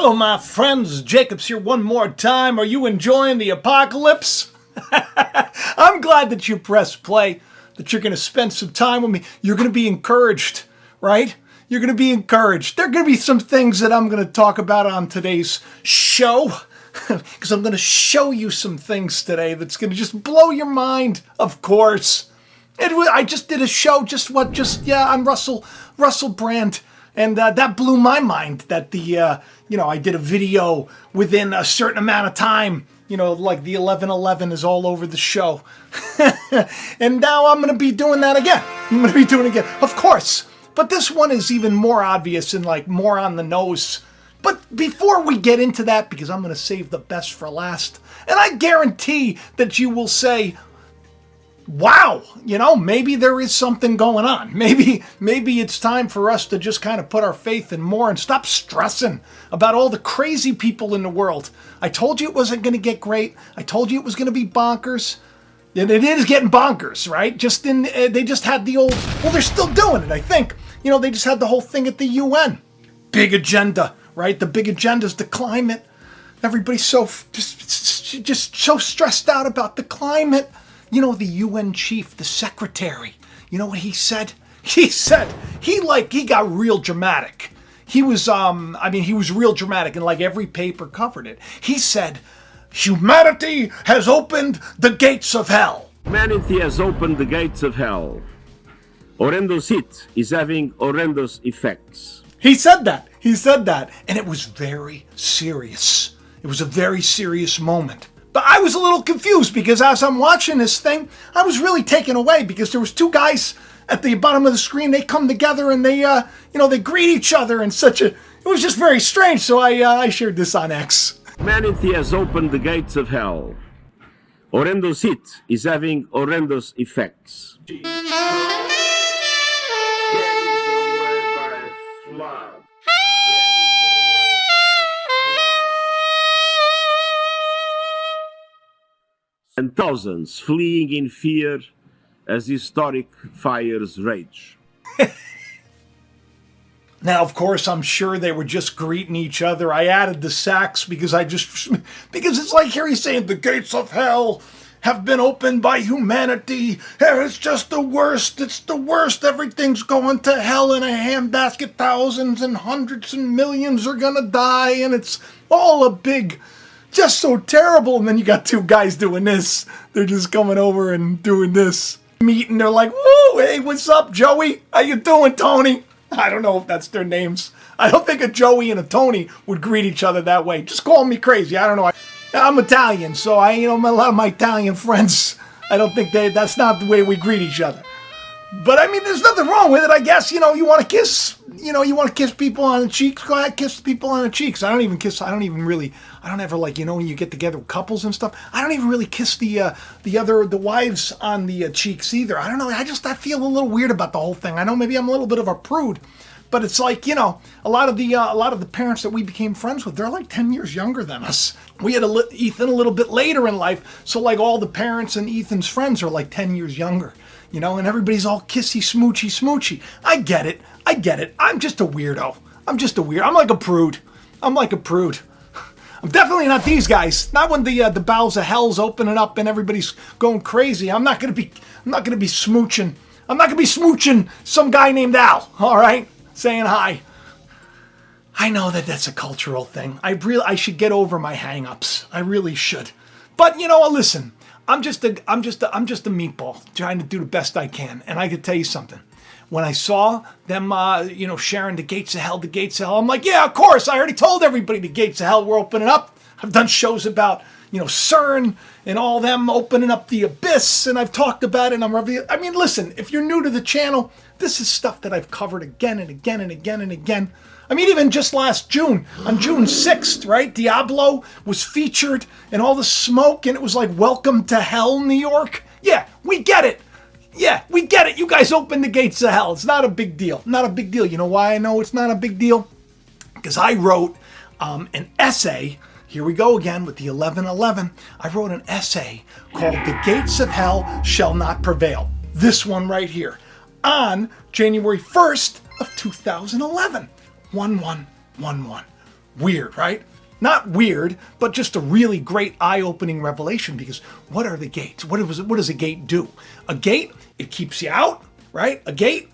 Hello, my friends. Jacob's here one more time. Are you enjoying the apocalypse? I'm glad that you pressed play, that you're going to spend some time with me. You're going to be encouraged, right? You're going to be encouraged. There are going to be some things that I'm going to talk about on today's show, because I'm going to show you some things today that's going to just blow your mind, of course. I just did a show on Russell Brand. And that blew my mind that I did a video within a certain amount of time, like the 11:11 is all over the show. And now I'm going to be doing that again. I'm going to be doing it again, of course. But this one is even more obvious and like more on the nose. But before we get into that, because I'm going to save the best for last, and I guarantee that you will say, wow, maybe there is something going on. Maybe it's time for us to just kind of put our faith in more and stop stressing about all the crazy people in the world. I told you it wasn't going to get great. I told you it was going to be bonkers. And it is getting bonkers, right? They just had the old, well, they're still doing it, I think. They just had the whole thing at the UN. Big agenda, right? The big agenda is the climate. Everybody's just so stressed out about the climate. The UN chief, the secretary, you know what he said? He said, he got real dramatic. He was real dramatic, and like every paper covered it. He said, humanity has opened the gates of hell. Humanity has opened the gates of hell. Horrendous heat is having horrendous effects. He said that, and it was very serious. It was a very serious moment. But I was a little confused because as I'm watching this thing, I was really taken away because there was two guys at the bottom of the screen. They come together and they greet each other in it was just very strange. So I shared this on X. Humanity has opened the gates of hell. Horrendous heat is having horrendous effects. And thousands fleeing in fear as historic fires rage. Now, of course, I'm sure they were just greeting each other. I added the sax because it's like here he's saying the gates of hell have been opened by humanity. It's just the worst. It's the worst. Everything's going to hell in a handbasket. Thousands and hundreds and millions are going to die. And it's all a big... just so terrible. And then you got two guys doing this. They're just coming over and doing this. Meeting, they're like, woo, hey, what's up, Joey? How you doing, Tony? I don't know if that's their names. I don't think a Joey and a Tony would greet each other that way. Just call me crazy. I don't know. I'm Italian, so a lot of my Italian friends, I don't think that's not the way we greet each other. But I mean, there's nothing wrong with it, I guess. You want to kiss, you want to kiss people on the cheeks, go ahead, kiss people on the cheeks. I don't ever when you get together with couples and stuff, I don't even really kiss the wives on the cheeks either. I don't know, I feel a little weird about the whole thing. I know maybe I'm a little bit of a prude, but it's like, a lot of the parents that we became friends with, they're like 10 years younger than us. We had Ethan a little bit later in life, so like all the parents and Ethan's friends are like 10 years younger. And everybody's all kissy, smoochy. I get it. I'm just a weirdo. I'm like a prude. I'm definitely not these guys. Not when the bowels of hell's opening up and everybody's going crazy. I'm not gonna be smooching. I'm not gonna be smooching some guy named Al. All right, saying hi. I know that that's a cultural thing. I should get over my hang-ups. I really should. But listen. I'm just a meatball trying to do the best I can. And I could tell you something. When I saw them, sharing the gates of hell, I'm like, yeah, of course. I already told everybody the gates of hell were opening up. I've done shows about, CERN and all them opening up the abyss. And I've talked about it. And listen, if you're new to the channel, this is stuff that I've covered again and again and again and again. Even just last June, on June 6th, right? Diablo was featured and all the smoke, and it was like, welcome to hell, New York. Yeah, we get it. You guys opened the gates of hell. It's not a big deal. Not a big deal. You know why I know it's not a big deal? Because I wrote an essay. Here we go again with the 11:11. I wrote an essay called The Gates of Hell Shall Not Prevail. This one right here. On January 1st of 2011. 1111. Weird, right? Not weird, but just a really great eye-opening revelation, because what are the gates? What does a gate do? A gate, it keeps you out, right? A gate,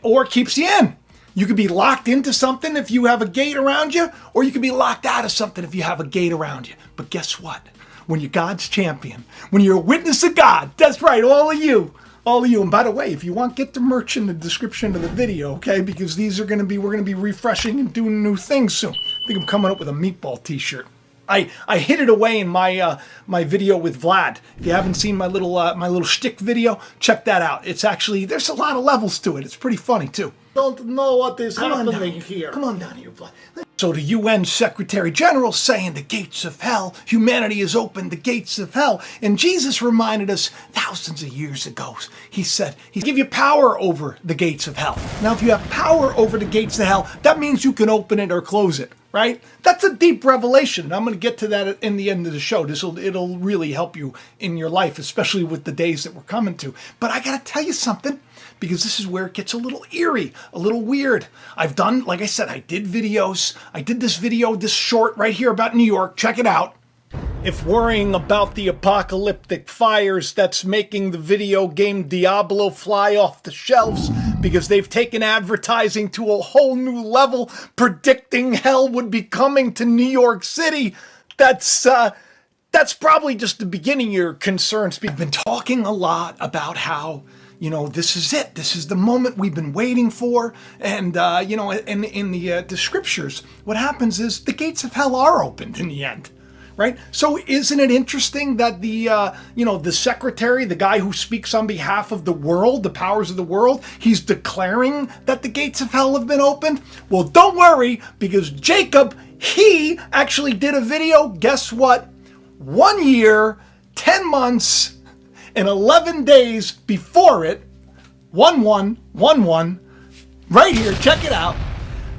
or it keeps you in. You could be locked into something if you have a gate around you, or you could be locked out of something if you have a gate around you. But guess what? When you're God's champion, when you're a witness of God, that's right, all of you. And by the way, if you want, get the merch in the description of the video, okay? Because we're going to be refreshing and doing new things soon. I think I'm coming up with a meatball t-shirt. I hid it away in my my video with Vlad. If you haven't seen my little shtick video, check that out. It's actually, there's a lot of levels to it. It's pretty funny too. Don't know what is happening here. Come on down here, Vlad. So the UN Secretary General saying the gates of hell, humanity has opened the gates of hell. And Jesus reminded us thousands of years ago, he said, he'll give you power over the gates of hell. Now, if you have power over the gates of hell, that means you can open it or close it, right? That's a deep revelation. And I'm going to get to that in the end of the show. It'll really help you in your life, especially with the days that we're coming to. But I got to tell you something, because this is where it gets a little eerie, a little weird. I've done, like I said, I did videos. I did this video, this short right here about New York. Check it out. If worrying about the apocalyptic fires that's making the video game Diablo fly off the shelves because they've taken advertising to a whole new level, predicting hell would be coming to New York City, that's probably just the beginning of your concerns. We've been talking a lot about how, this is it. This is the moment we've been waiting for. And, in the scriptures, what happens is the gates of hell are opened in the end, right? So isn't it interesting that the secretary, the guy who speaks on behalf of the world, the powers of the world, he's declaring that the gates of hell have been opened? Well, don't worry, because Jacob, he actually did a video, guess what? 1 year, 10 months, and 11 days before it, 1111, right here, check it out,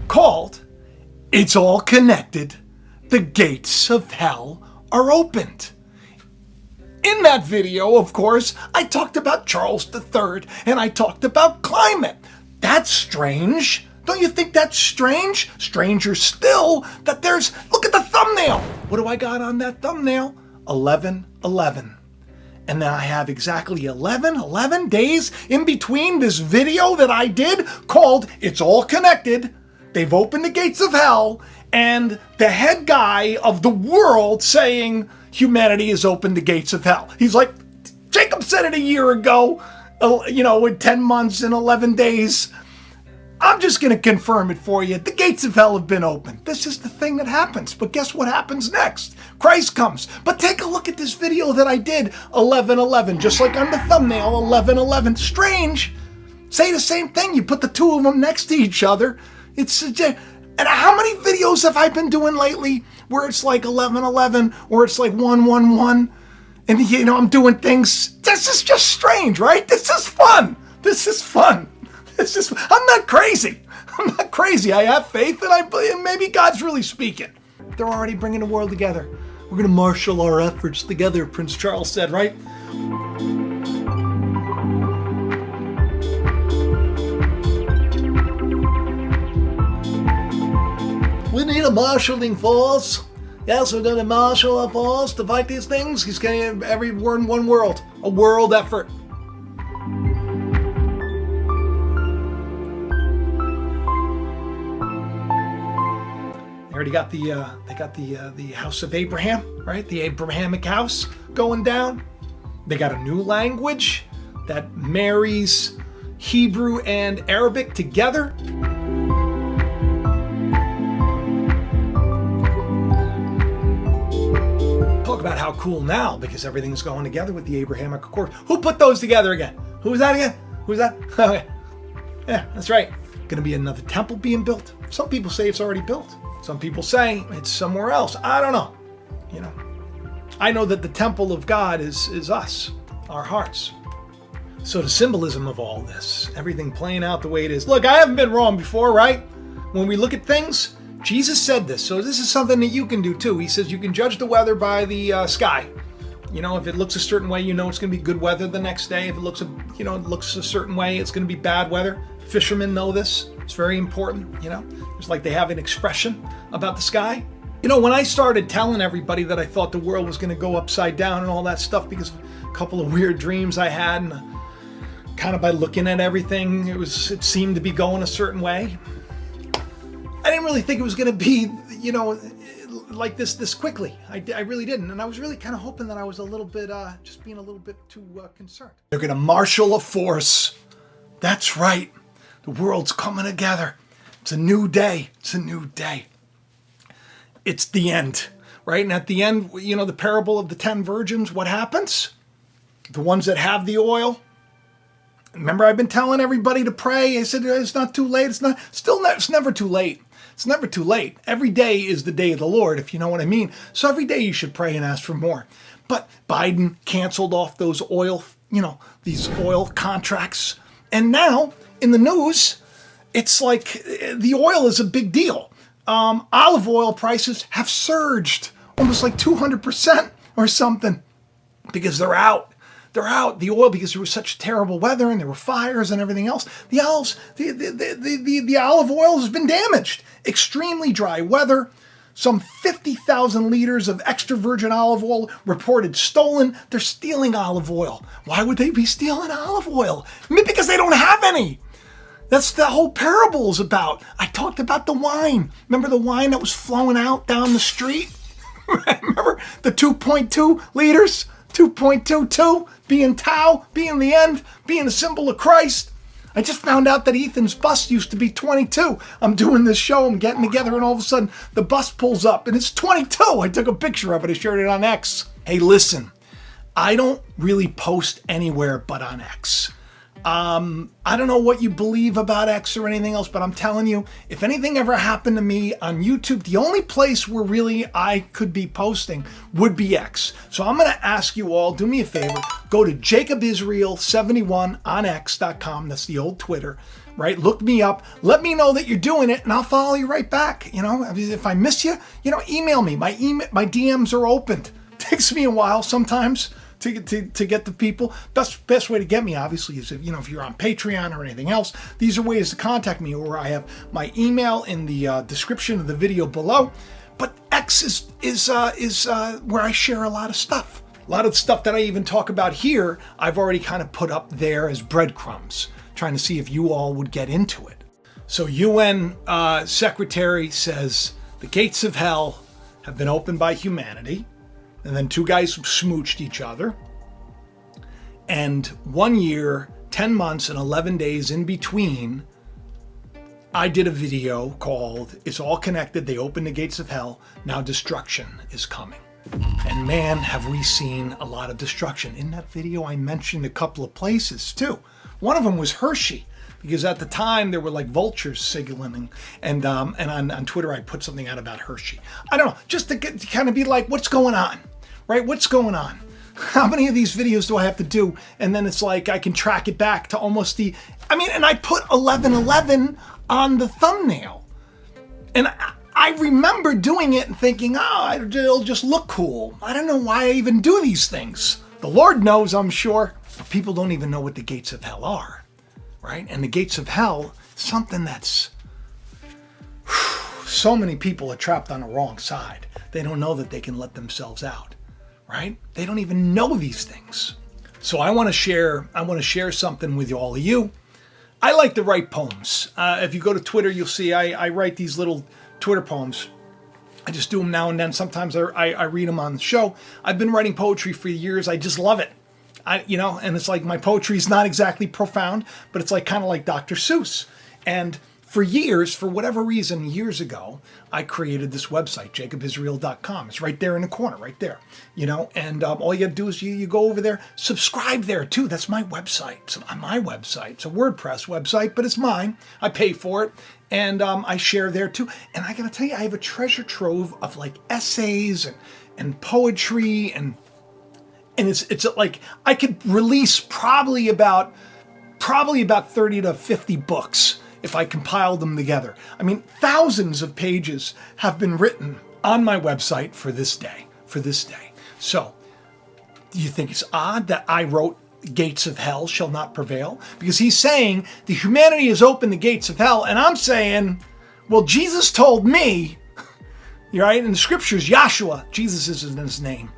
called It's All Connected, the Gates of Hell Are Opened. In that video, of course, I talked about Charles III, and I talked about climate. That's strange. Don't you think that's strange? Stranger still that look at the thumbnail. What do I got on that thumbnail? 1111. And then I have exactly 11 days in between this video that I did called It's All Connected. They've opened the gates of hell, and the head guy of the world saying humanity has opened the gates of hell. He's like, Jacob said it a year ago, in 10 months and 11 days. I'm just going to confirm it for you. The gates of hell have been opened. This is the thing that happens. But guess what happens next? Christ comes. But take a look at this video that I did, 11:11, just like on the thumbnail, 11:11. Strange. Say the same thing. You put the two of them next to each other. And how many videos have I been doing lately where it's like 11:11 or it's like 1:11? And, I'm doing things. This is just strange, right? This is fun. I'm not crazy. I have faith, and maybe God's really speaking. They're already bringing the world together. We're going to marshal our efforts together, Prince Charles said, right? We need a marshalling force. Yes, we're going to marshal our force to fight these things. He's getting we're in one world, a world effort. Already got the house of Abraham, right? The Abrahamic house going down. They got a new language that marries Hebrew and Arabic together. Talk about how cool now, because everything's going together with the Abrahamic Accord. Who put those together again? Who was that again? Who's that? Okay. Yeah, that's right. Going to be another temple being built. Some people say it's already built. Some people say it's somewhere else. I don't know. I know that the temple of God is us, our hearts. So the symbolism of all this, everything playing out the way it is. Look, I haven't been wrong before, right? When we look at things, Jesus said this. So this is something that you can do too. He says you can judge the weather by the sky. If it looks a certain way, it's going to be good weather the next day. If it looks, it looks a certain way, it's going to be bad weather. Fishermen know this. It's very important, you know. It's like they have an expression about the sky. You know, when I started telling everybody that I thought the world was going to go upside down and all that stuff because of a couple of weird dreams I had, and kind of by looking at everything, it seemed to be going a certain way. I didn't really think it was going to be, you know, like this quickly. I really didn't. And I was really kind of hoping that I was a little bit, just being a little bit too concerned. They're going to marshal a force. That's right. The world's coming together. It's a new day. It's a new day. It's the end, right? And at the end, you know, the parable of the 10 virgins, what happens? The ones that have the oil. Remember, I've been telling everybody to pray. I said, it's not too late. It's never too late. It's never too late. Every day is the day of the Lord, if you know what I mean. So every day you should pray and ask for more. But Biden canceled off those oil, you know, these oil contracts. And now in the news, it's like the oil is a big deal. Olive oil prices have surged almost like 200% or something because they're out. They're out. The oil, because there was such terrible weather and there were fires and everything else. The olive oil has been damaged. Extremely dry weather. Some 50,000 liters of extra virgin olive oil reported stolen. They're stealing olive oil. Why would they be stealing olive oil? Because they don't have any. That's the whole parable is about. I talked about the wine. Remember the wine that was flowing out down the street? Remember the 2.2 liters? 2.22 being tau, being the end, being the symbol of Christ. I just found out that Ethan's bus used to be 22. I'm doing this show, I'm getting together, and all of a sudden the bus pulls up and it's 22. I took a picture of it, I shared it on X. Hey, listen, I don't really post anywhere but on X. I don't know what you believe about X or anything else, but I'm telling you, if anything ever happened to me on YouTube, the only place where really I could be posting would be X. So I'm going to ask you all, do me a favor, go to JacobIsrael71 on X.com. That's the old Twitter, right? Look me up. Let me know that you're doing it and I'll follow you right back. You know, if I miss you, you know, email me. My DMs are opened. It takes me a while sometimes to get the people. Best way to get me, obviously, is if you're on Patreon or anything else. These are ways to contact me, or I have my email in the description of the video below. But X is where I share a lot of stuff. A lot of stuff that I even talk about here, I've already kind of put up there as breadcrumbs, trying to see if you all would get into it. So UN Secretary says the gates of hell have been opened by humanity. And then two guys smooched each other. And 1 year, 10 months, and 11 days in between, I did a video called It's All Connected. They opened the gates of hell. Now destruction is coming. And man, have we seen a lot of destruction. In that video, I mentioned a couple of places too. One of them was Hershey, because at the time there were like vultures signaling, and on Twitter I put something out about Hershey. I don't know, just to kind of be like, what's going on, right? What's going on? How many of these videos do I have to do? And then it's like I can track it back to almost and I put 11/11 on the thumbnail, and I remember doing it and thinking, it'll just look cool. I don't know why I even do these things. The Lord knows, I'm sure. People don't even know what the gates of hell are. Right? And the gates of hell, something that's so many people are trapped on the wrong side. They don't know that they can let themselves out, right? They don't even know these things. So I want to share something with all of you. I like to write poems. If you go to Twitter, you'll see I write these little Twitter poems. I just do them now and then. Sometimes I read them on the show. I've been writing poetry for years. I just love it. And it's like my poetry is not exactly profound, but it's like kind of like Dr. Seuss. And for years, for whatever reason, years ago, I created this website, JacobIsrael.com. It's right there in the corner, right there. And all you got to do is you go over there, subscribe there too. That's my website. It's my website. It's a WordPress website, but it's mine. I pay for it. And I share there too. And I got to tell you, I have a treasure trove of like essays and poetry and it's like I could release probably about 30 to 50 books if I compiled them together. I mean, thousands of pages have been written on my website for this day. So, do you think it's odd that I wrote gates of hell shall not prevail? Because he's saying the humanity has opened the gates of hell, and I'm saying, well, Jesus told me, right? In the scriptures, Yahshua, Jesus isn't his name.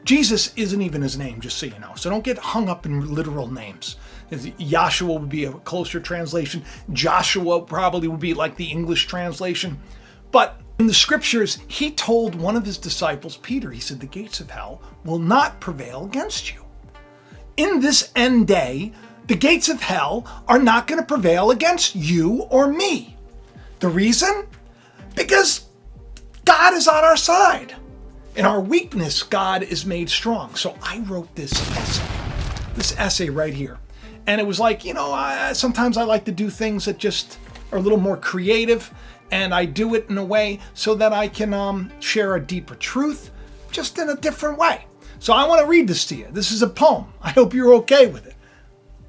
Jesus isn't even his name, just so you know. So don't get hung up in literal names. Yahshua would be a closer translation. Joshua probably would be like the English translation. But in the scriptures, he told one of his disciples, Peter, he said, the gates of hell will not prevail against you. In this end day, the gates of hell are not going to prevail against you or me. The reason? Because God is on our side. In our weakness, God is made strong. So I wrote this essay right here. And it was like, sometimes I like to do things that just are a little more creative, and I do it in a way so that I can share a deeper truth, just in a different way. So I want to read this to you. This is a poem. I hope you're okay with it.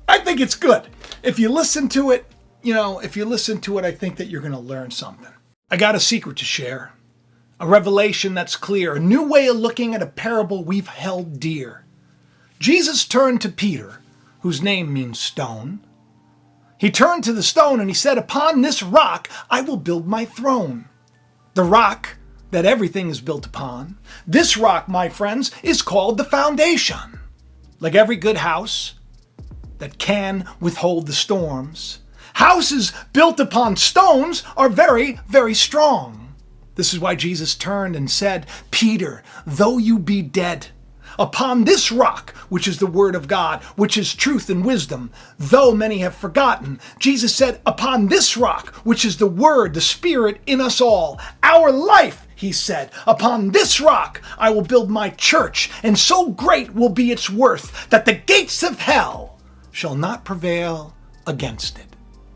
I think it's good. If you listen to it, I think that you're going to learn something. I got a secret to share. A revelation that's clear, a new way of looking at a parable we've held dear. Jesus turned to Peter, whose name means stone. He turned to the stone and he said, upon this rock I will build my throne. The rock that everything is built upon. This rock, my friends, is called the foundation. Like every good house that can withhold the storms, houses built upon stones are very, very strong. This is why Jesus turned and said, Peter, though you be dead, upon this rock, which is the word of God, which is truth and wisdom, though many have forgotten, Jesus said, upon this rock, which is the word, the spirit in us all, our life, he said, upon this rock I will build my church, and so great will be its worth that the gates of hell shall not prevail against it.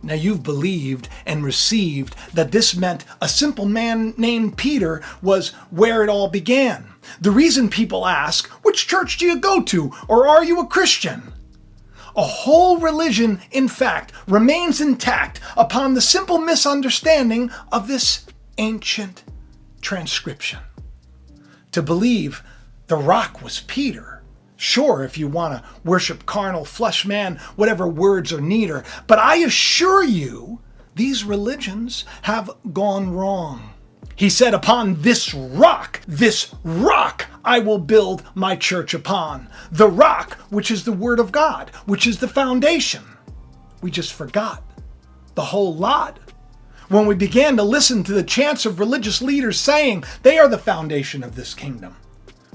Now you've believed and received that this meant a simple man named Peter was where it all began. The reason people ask, which church do you go to, or are you a Christian? A whole religion, in fact, remains intact upon the simple misunderstanding of this ancient transcription. To believe the rock was Peter. Sure, if you want to worship carnal flesh man, whatever words are neater. But I assure you, these religions have gone wrong. He said, upon this rock I will build my church upon. The rock, which is the word of God, which is the foundation. We just forgot the whole lot when we began to listen to the chants of religious leaders saying they are the foundation of this kingdom,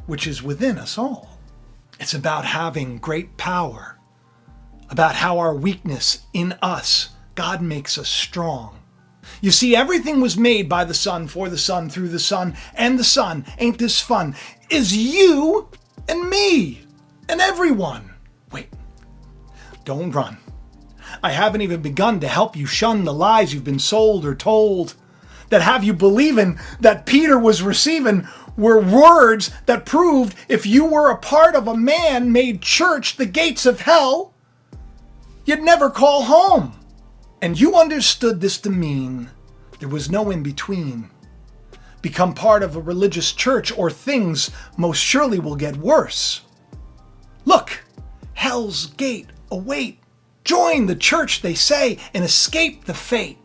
which is within us all. It's about having great power, about how our weakness in us, God makes us strong. You see, everything was made by the Son, for the Son, through the Son, and the Son, ain't this fun, is you and me and everyone. Wait, don't run. I haven't even begun to help you shun the lies you've been sold or told that have you believing that Peter was receiving were words that proved if you were a part of a man-made church, the gates of hell, you'd never call home. And you understood this to mean there was no in-between. Become part of a religious church or things most surely will get worse. Look, hell's gate await. Join the church, they say, and escape the fate.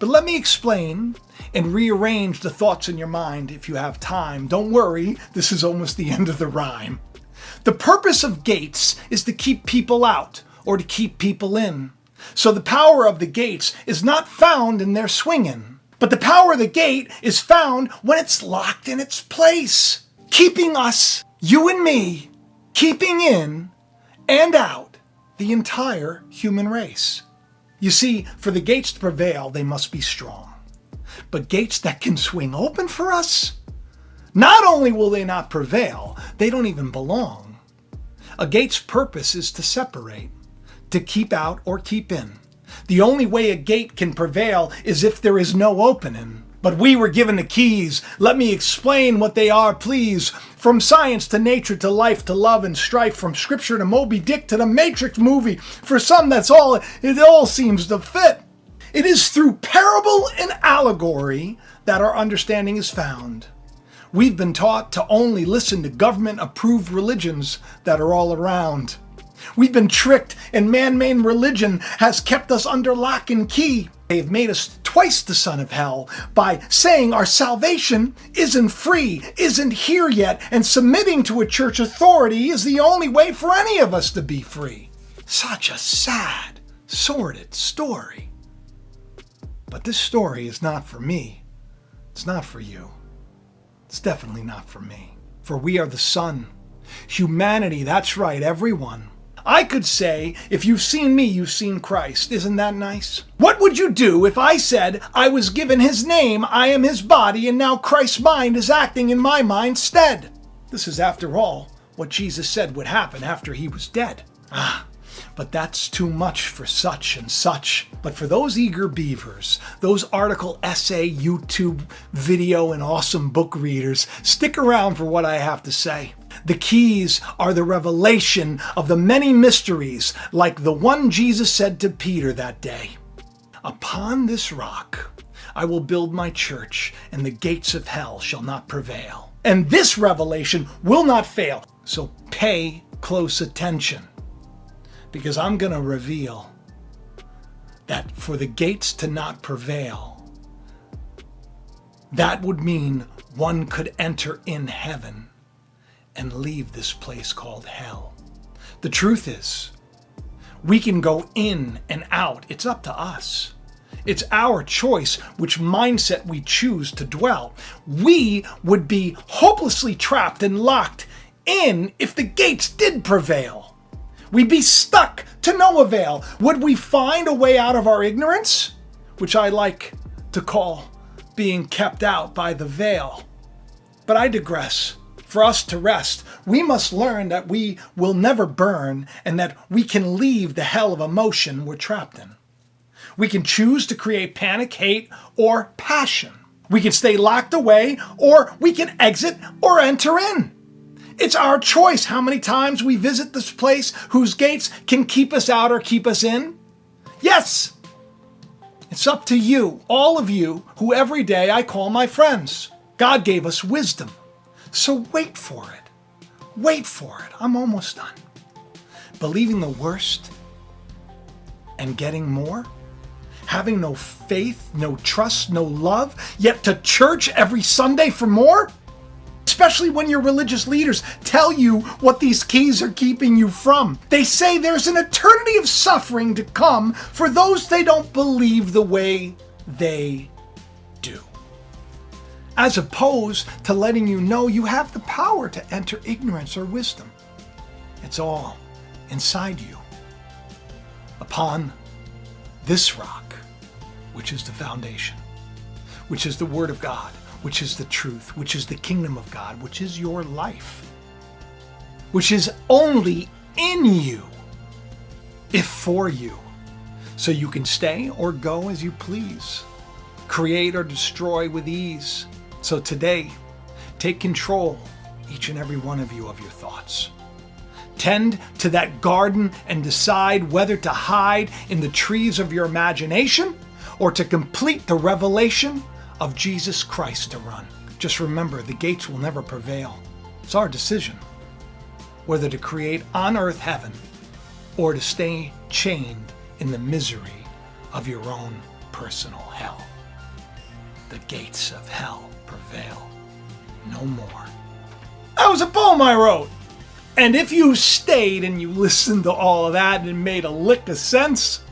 But let me explain and rearrange the thoughts in your mind if you have time. Don't worry, this is almost the end of the rhyme. The purpose of gates is to keep people out or to keep people in. So the power of the gates is not found in their swinging, but the power of the gate is found when it's locked in its place, keeping us, you and me, keeping in and out the entire human race. You see, for the gates to prevail, they must be strong. But gates that can swing open for us, not only will they not prevail, they don't even belong. A gate's purpose is to separate, to keep out or keep in. The only way a gate can prevail is if there is no opening. But we were given the keys. Let me explain what they are, please. From science to nature to life to love and strife, from scripture to Moby Dick to the Matrix movie, for some that's all, it all seems to fit. It is through parable and allegory that our understanding is found. We've been taught to only listen to government-approved religions that are all around. We've been tricked, and man-made religion has kept us under lock and key. They've made us twice the son of hell by saying our salvation isn't free, isn't here yet, and submitting to a church authority is the only way for any of us to be free. Such a sad, sordid story. But this story is not for me. It's not for you. It's definitely not for me. For we are the Son. Humanity, that's right, everyone. I could say, if you've seen me, you've seen Christ. Isn't that nice? What would you do if I said I was given his name, I am his body, and now Christ's mind is acting in my mind's stead? This is, after all, what Jesus said would happen after he was dead. But that's too much for such and such. But for those eager beavers, those article, essay, YouTube, video, and awesome book readers, stick around for what I have to say. The keys are the revelation of the many mysteries, like the one Jesus said to Peter that day. Upon this rock I will build my church, and the gates of hell shall not prevail. And this revelation will not fail. So pay close attention, because I'm going to reveal that for the gates to not prevail, that would mean one could enter in heaven and leave this place called hell. The truth is, we can go in and out. It's up to us. It's our choice which mindset we choose to dwell. We would be hopelessly trapped and locked in if the gates did prevail. We'd be stuck to no avail. Would we find a way out of our ignorance? Which I like to call being kept out by the veil. But I digress. For us to rest, we must learn that we will never burn and that we can leave the hell of emotion we're trapped in. We can choose to create panic, hate, or passion. We can stay locked away, or we can exit or enter in. It's our choice how many times we visit this place whose gates can keep us out or keep us in. Yes, it's up to you, all of you, who every day I call my friends. God gave us wisdom. So wait for it. Wait for it. I'm almost done. Believing the worst and getting more? Having no faith, no trust, no love, yet to church every Sunday for more? Especially when your religious leaders tell you what these keys are keeping you from. They say there's an eternity of suffering to come for those they don't believe the way they do. As opposed to letting you know you have the power to enter ignorance or wisdom. It's all inside you. Upon this rock, which is the foundation, which is the Word of God, which is the truth, which is the kingdom of God, which is your life, which is only in you, if for you, so you can stay or go as you please, create or destroy with ease. So today, take control, each and every one of you, of your thoughts. Tend to that garden and decide whether to hide in the trees of your imagination or to complete the revelation of Jesus Christ to run. Just remember, the gates will never prevail. It's our decision whether to create on earth heaven or to stay chained in the misery of your own personal hell. The gates of hell prevail no more. That was a poem I wrote. And if you stayed and you listened to all of that and it made a lick of sense,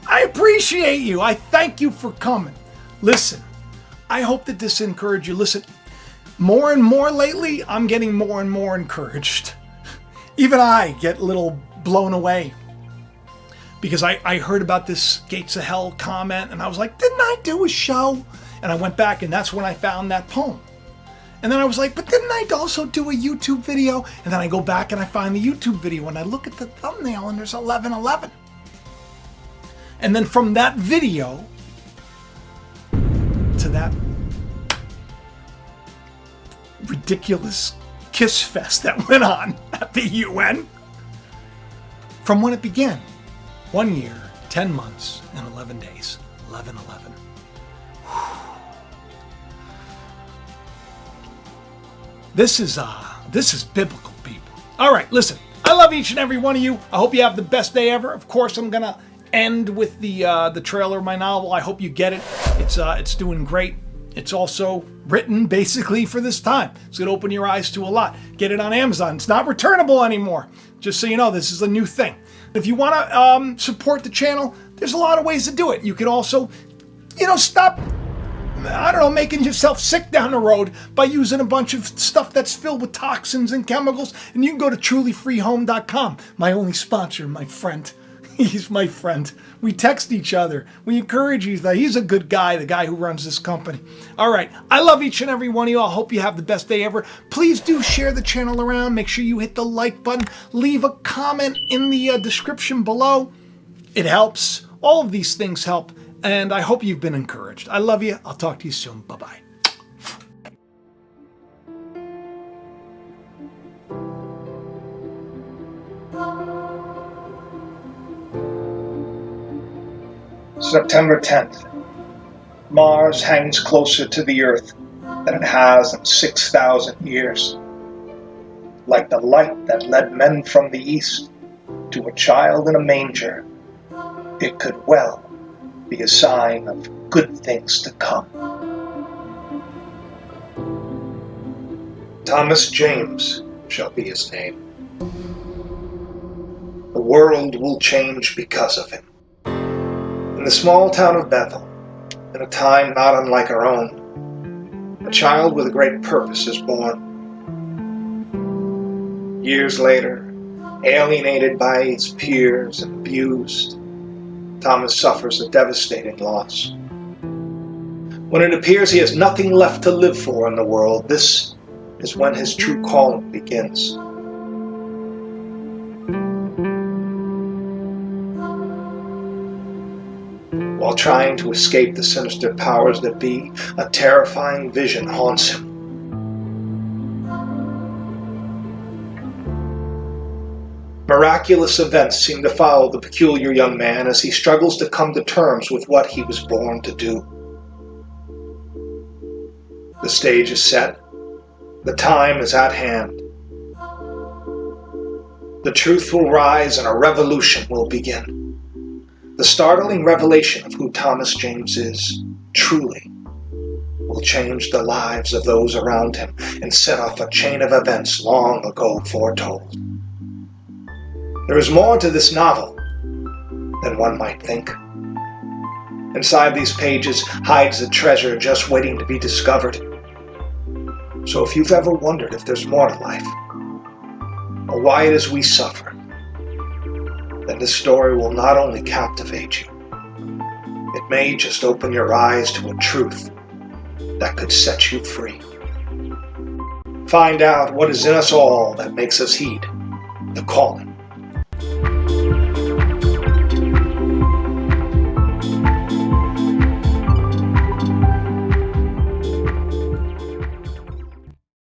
I appreciate you. I thank you for coming. Listen, I hope that this encouraged you. Listen, more and more lately, I'm getting more and more encouraged. Even I get a little blown away because I heard about this Gates of Hell comment and I was like, didn't I do a show? And I went back and that's when I found that poem. And then I was like, but didn't I also do a YouTube video? And then I go back and I find the YouTube video and I look at the thumbnail and there's 11:11. And then from that video to that ridiculous kiss fest that went on at the UN, from when it began, 1 year, 10 months, and 11 days, 11:11. This is biblical, people. All right, listen, I love each and every one of you. I hope you have the best day ever. Of course, I'm going to end with the trailer of my novel. I hope you get it. It's doing great. It's also written basically for this time. It's going to open your eyes to a lot. Get it on Amazon. It's not returnable anymore. Just so you know, this is a new thing. If you want to support the channel, there's a lot of ways to do it. You can also, stop, making yourself sick down the road by using a bunch of stuff that's filled with toxins and chemicals. And you can go to trulyfreehome.com. My only sponsor, my friend. He's my friend. We text each other. We encourage each other. He's a good guy, the guy who runs this company. All right. I love each and every one of you. I hope you have the best day ever. Please do share the channel around. Make sure you hit the like button. Leave a comment in the description below. It helps. All of these things help. And I hope you've been encouraged. I love you. I'll talk to you soon. Bye-bye. September 10th. Mars hangs closer to the Earth than it has in 6,000 years. Like the light that led men from the East to a child in a manger, it could well be a sign of good things to come. Thomas James shall be his name. The world will change because of him. In the small town of Bethel, in a time not unlike our own, a child with a great purpose is born. Years later, alienated by his peers and abused, Thomas suffers a devastating loss. When it appears he has nothing left to live for in the world, this is when his true calling begins. While trying to escape the sinister powers that be, a terrifying vision haunts him. Miraculous events seem to follow the peculiar young man as he struggles to come to terms with what he was born to do. The stage is set. The time is at hand. The truth will rise and a revolution will begin. The startling revelation of who Thomas James is, truly, will change the lives of those around him and set off a chain of events long ago foretold. There is more to this novel than one might think. Inside these pages hides a treasure just waiting to be discovered. So if you've ever wondered if there's more to life, or why it is we suffer, then this story will not only captivate you, it may just open your eyes to a truth that could set you free. Find out what is in us all that makes us heed the calling